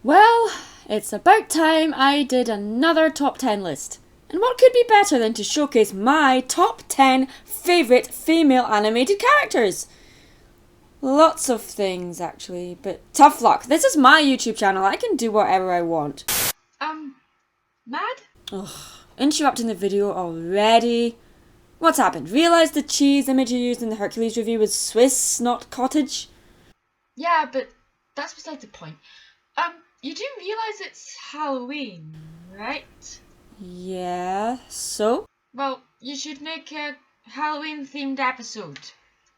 Well, it's about time I did another top 10 list. And what could be better than to showcase my top 10 favourite female animated characters? Lots of things, actually, but tough luck. This is my YouTube channel. I can do whatever I want. Mad? Ugh, interrupting the video already. What's happened? Realised the cheese image you used in the Hercules review was Swiss, not cottage? Yeah, but that's beside the point. You do realise it's Halloween, right? Yeah, so? Well, you should make a Halloween-themed episode.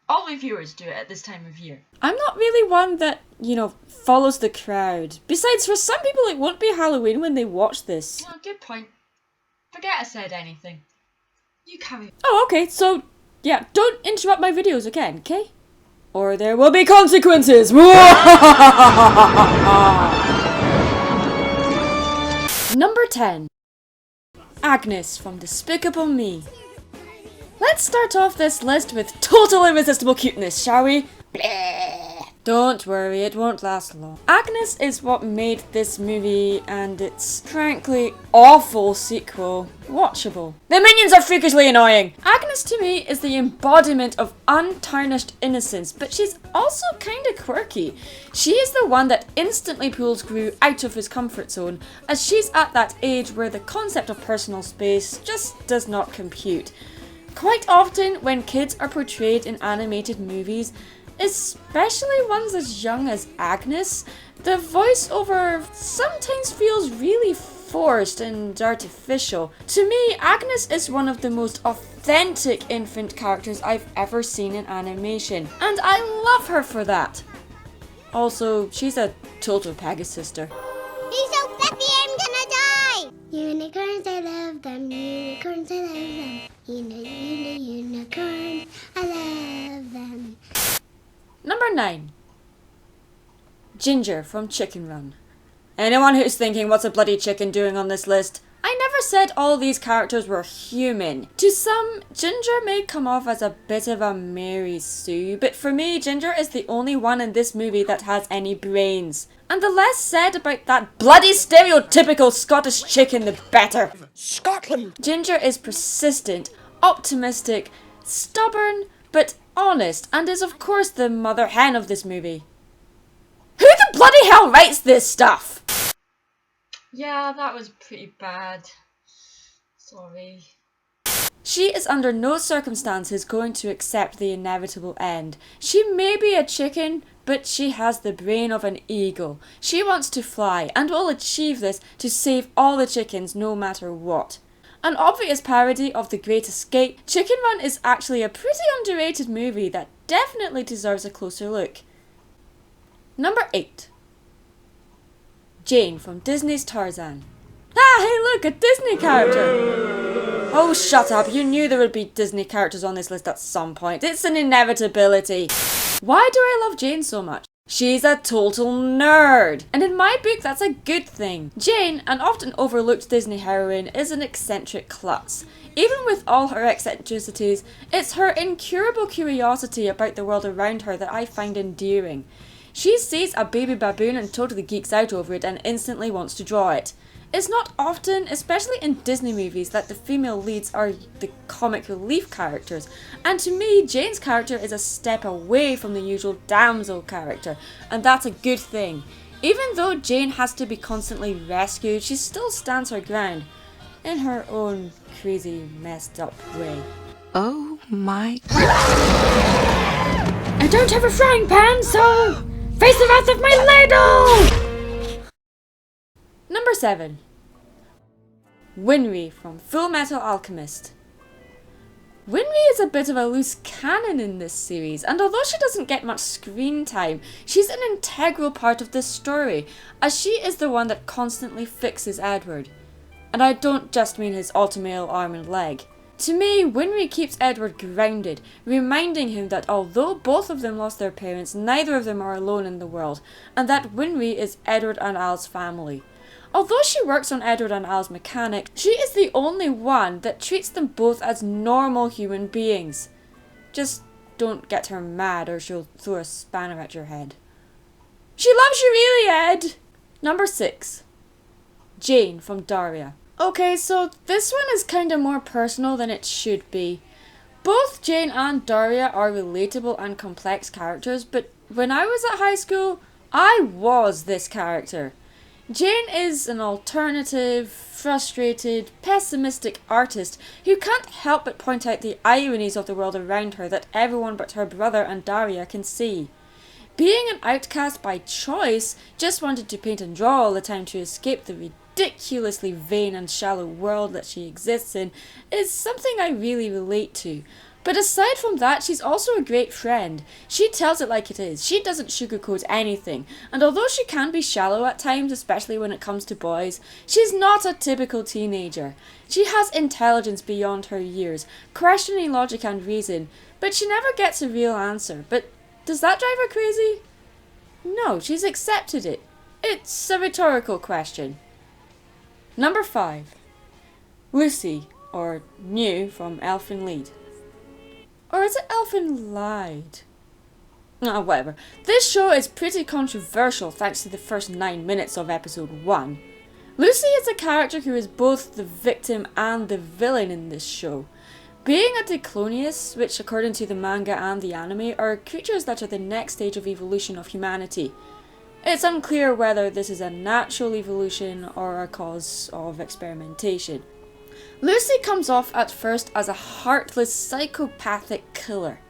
All reviewers do it at this time of year. I'm not really one that, follows the crowd. Besides, for some people it won't be Halloween when they watch this. Oh, good point. Forget I said anything. You carry on. Oh, okay, so, yeah, don't interrupt my videos again, okay? Or there will be consequences! Number 10. Agnes from Despicable Me. Let's start off this list with total irresistible cuteness, shall we? Don't worry, it won't last long. Agnes is what made this movie and its frankly awful sequel watchable. The minions are freakishly annoying! Agnes to me is the embodiment of untarnished innocence, but she's also kinda quirky. She is the one that instantly pulls Gru out of his comfort zone, as she's at that age where the concept of personal space just does not compute. Quite often, when kids are portrayed in animated movies, especially ones as young as Agnes, the voiceover sometimes feels really forced and artificial. To me, Agnes is one of the most authentic infant characters I've ever seen in animation, and I love her for that. Also, she's a total Pegasister. He's so fluffy, I'm gonna die! Unicorns, I love them. Unicorns, I love them. Unicorns, I love them. Number 9. Ginger from Chicken Run. Anyone who's thinking what's a bloody chicken doing on this list? I never said all these characters were human. To some, Ginger may come off as a bit of a Mary Sue, but for me, Ginger is the only one in this movie that has any brains. And the less said about that bloody stereotypical Scottish chicken, the better. Scotland! Ginger is persistent, optimistic, stubborn, but honest, and is of course the mother hen of this movie. Who the bloody hell writes this stuff? Yeah, that was pretty bad. Sorry. She is under no circumstances going to accept the inevitable end. She may be a chicken, but she has the brain of an eagle. She wants to fly, and will achieve this to save all the chickens no matter what. An obvious parody of The Great Escape, Chicken Run is actually a pretty underrated movie that definitely deserves a closer look. Number 8. Jane from Disney's Tarzan. Ah, hey look, a Disney character! Oh, shut up, you knew there would be Disney characters on this list at some point. It's an inevitability. Why do I love Jane so much? She's a total nerd, and in my book that's a good thing. Jane, an often overlooked Disney heroine, is an eccentric klutz. Even with all her eccentricities, it's her incurable curiosity about the world around her that I find endearing. She sees a baby baboon and totally geeks out over it and instantly wants to draw it. It's not often, especially in Disney movies, that the female leads are the comic relief characters, and to me, Jane's character is a step away from the usual damsel character, and that's a good thing. Even though Jane has to be constantly rescued, she still stands her ground, in her own crazy, messed up way. Oh my... I don't have a frying pan, so face the wrath of my ladle! Number 7. Winry from Full Metal Alchemist. Winry is a bit of a loose cannon in this series, and although she doesn't get much screen time, she's an integral part of this story, as she is the one that constantly fixes Edward. And I don't just mean his automail arm and leg. To me, Winry keeps Edward grounded, reminding him that although both of them lost their parents, neither of them are alone in the world, and that Winry is Edward and Al's family. Although she works on Edward and Al's mechanic, she is the only one that treats them both as normal human beings. Just don't get her mad or she'll throw a spanner at your head. She loves you really, Ed! Number 6. Jane from Daria. Okay, so this one is kind of more personal than it should be. Both Jane and Daria are relatable and complex characters, but when I was at high school, I was this character. Jane is an alternative, frustrated, pessimistic artist who can't help but point out the ironies of the world around her that everyone but her brother and Daria can see. Being an outcast by choice, just wanted to paint and draw all the time to escape the ridiculously vain and shallow world that she exists in, is something I really relate to. But aside from that, she's also a great friend. She tells it like it is. She doesn't sugarcoat anything. And although she can be shallow at times, especially when it comes to boys, she's not a typical teenager. She has intelligence beyond her years, questioning logic and reason, but she never gets a real answer. But does that drive her crazy? No, she's accepted it. It's a rhetorical question. Number 5. Lucy, or New from Elfin Lied. Or is it Elfin Lied? Oh, whatever. This show is pretty controversial thanks to the first 9 minutes of episode 1. Lucy is a character who is both the victim and the villain in this show. Being a Diclonius, which according to the manga and the anime are creatures that are the next stage of evolution of humanity. It's unclear whether this is a natural evolution or a cause of experimentation. Lucy comes off at first as a heartless, psychopathic killer.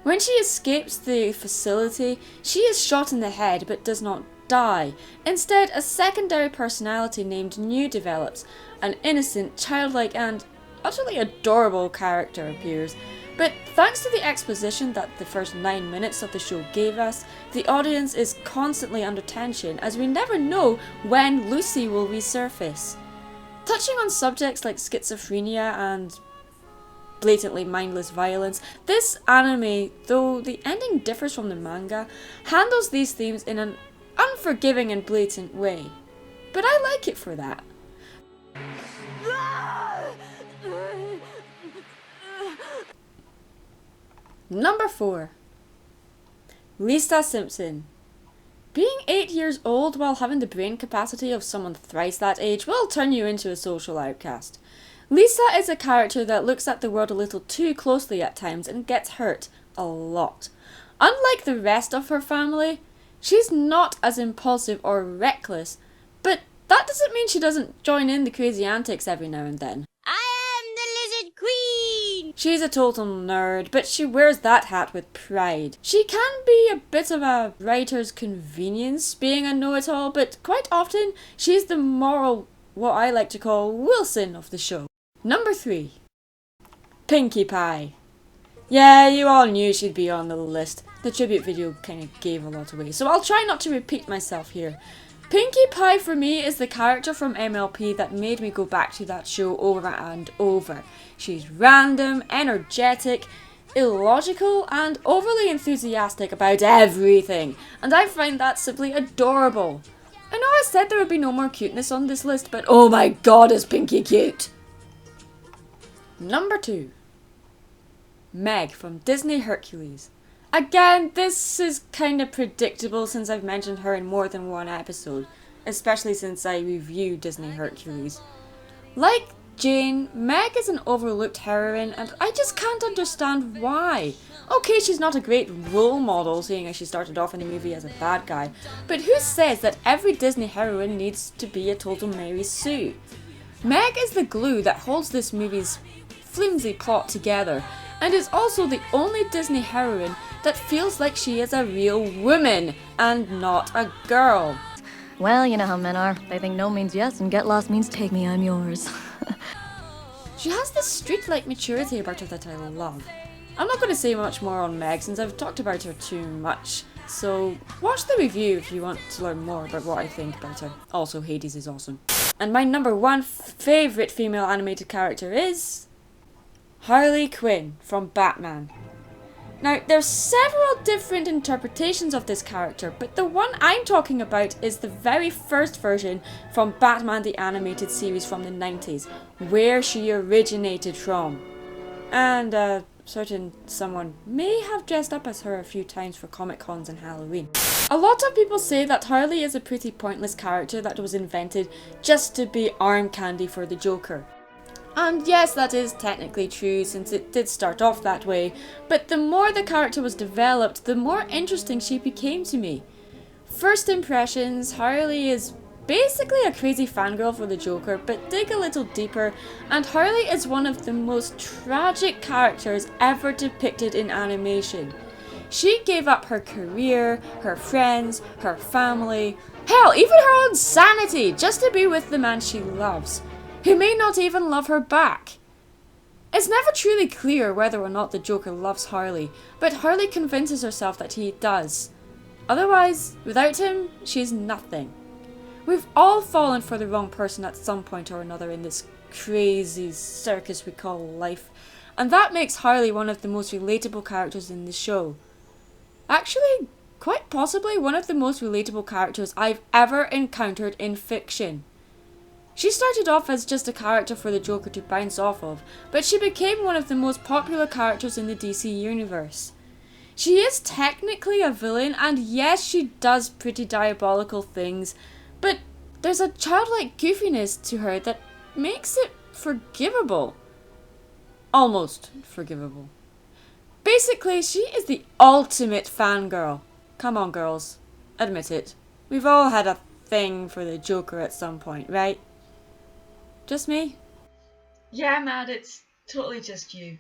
When she escapes the facility, she is shot in the head but does not die. Instead, a secondary personality named New develops. An innocent, childlike and utterly adorable character appears. But thanks to the exposition that the first 9 minutes of the show gave us, the audience is constantly under tension as we never know when Lucy will resurface. Touching on subjects like schizophrenia and blatantly mindless violence, this anime, though the ending differs from the manga, handles these themes in an unforgiving and blatant way. But I like it for that. Number 4. Lisa Simpson. Being 8 years old while having the brain capacity of someone thrice that age will turn you into a social outcast. Lisa is a character that looks at the world a little too closely at times and gets hurt a lot. Unlike the rest of her family, she's not as impulsive or reckless, but that doesn't mean she doesn't join in the crazy antics every now and then. I am the Lizard Queen! She's a total nerd, but she wears that hat with pride. She can be a bit of a writer's convenience, being a know-it-all, but quite often she's the moral, what I like to call, Wilson of the show. Number 3. Pinkie Pie. Yeah, you all knew she'd be on the list. The tribute video kind of gave a lot away, so I'll try not to repeat myself here. Pinkie Pie for me is the character from MLP that made me go back to that show over and over. She's random, energetic, illogical, and overly enthusiastic about everything, and I find that simply adorable. I know I said there would be no more cuteness on this list, but oh my god is Pinkie cute! Number 2. Meg from Disney Hercules. Again, this is kind of predictable since I've mentioned her in more than one episode, especially since I reviewed Disney Hercules. Like Jane, Meg is an overlooked heroine and I just can't understand why. Okay, she's not a great role model seeing as she started off in the movie as a bad guy, but who says that every Disney heroine needs to be a total Mary Sue? Meg is the glue that holds this movie's flimsy plot together, and is also the only Disney heroine that feels like she is a real woman and not a girl. Well, you know how men are. They think no means yes and get lost means take me, I'm yours. She has this street-like maturity about her that I love. I'm not going to say much more on Meg since I've talked about her too much, so watch the review if you want to learn more about what I think about her. Also, Hades is awesome. And my number 1 favourite female animated character is Harley Quinn from Batman. Now, there's several different interpretations of this character, but the one I'm talking about is the very first version from Batman the Animated Series from the 90s, where she originated from. And a certain someone may have dressed up as her a few times for Comic Cons and Halloween. A lot of people say that Harley is a pretty pointless character that was invented just to be arm candy for the Joker. And yes, that is technically true since it did start off that way, but the more the character was developed, the more interesting she became to me. First impressions, Harley is basically a crazy fangirl for the Joker, but dig a little deeper, and Harley is one of the most tragic characters ever depicted in animation. She gave up her career, her friends, her family, hell, even her own sanity, just to be with the man she loves, who may not even love her back. It's never truly clear whether or not the Joker loves Harley, but Harley convinces herself that he does. Otherwise, without him, she's nothing. We've all fallen for the wrong person at some point or another in this crazy circus we call life, and that makes Harley one of the most relatable characters in the show. Actually, quite possibly one of the most relatable characters I've ever encountered in fiction. She started off as just a character for the Joker to bounce off of, but she became one of the most popular characters in the DC universe. She is technically a villain, and yes, she does pretty diabolical things, but there's a childlike goofiness to her that makes it forgivable. Almost forgivable. Basically, she is the ultimate fangirl. Come on, girls. Admit it. We've all had a thing for the Joker at some point, right? Just me? Yeah, Mad, it's totally just you.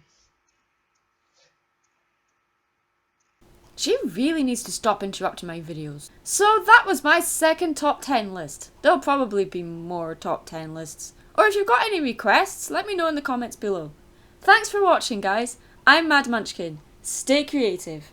She really needs to stop interrupting my videos. So that was my second top 10 list. There'll probably be more top 10 lists. Or if you've got any requests, let me know in the comments below. Thanks for watching, guys. I'm Mad Munchkin. Stay creative.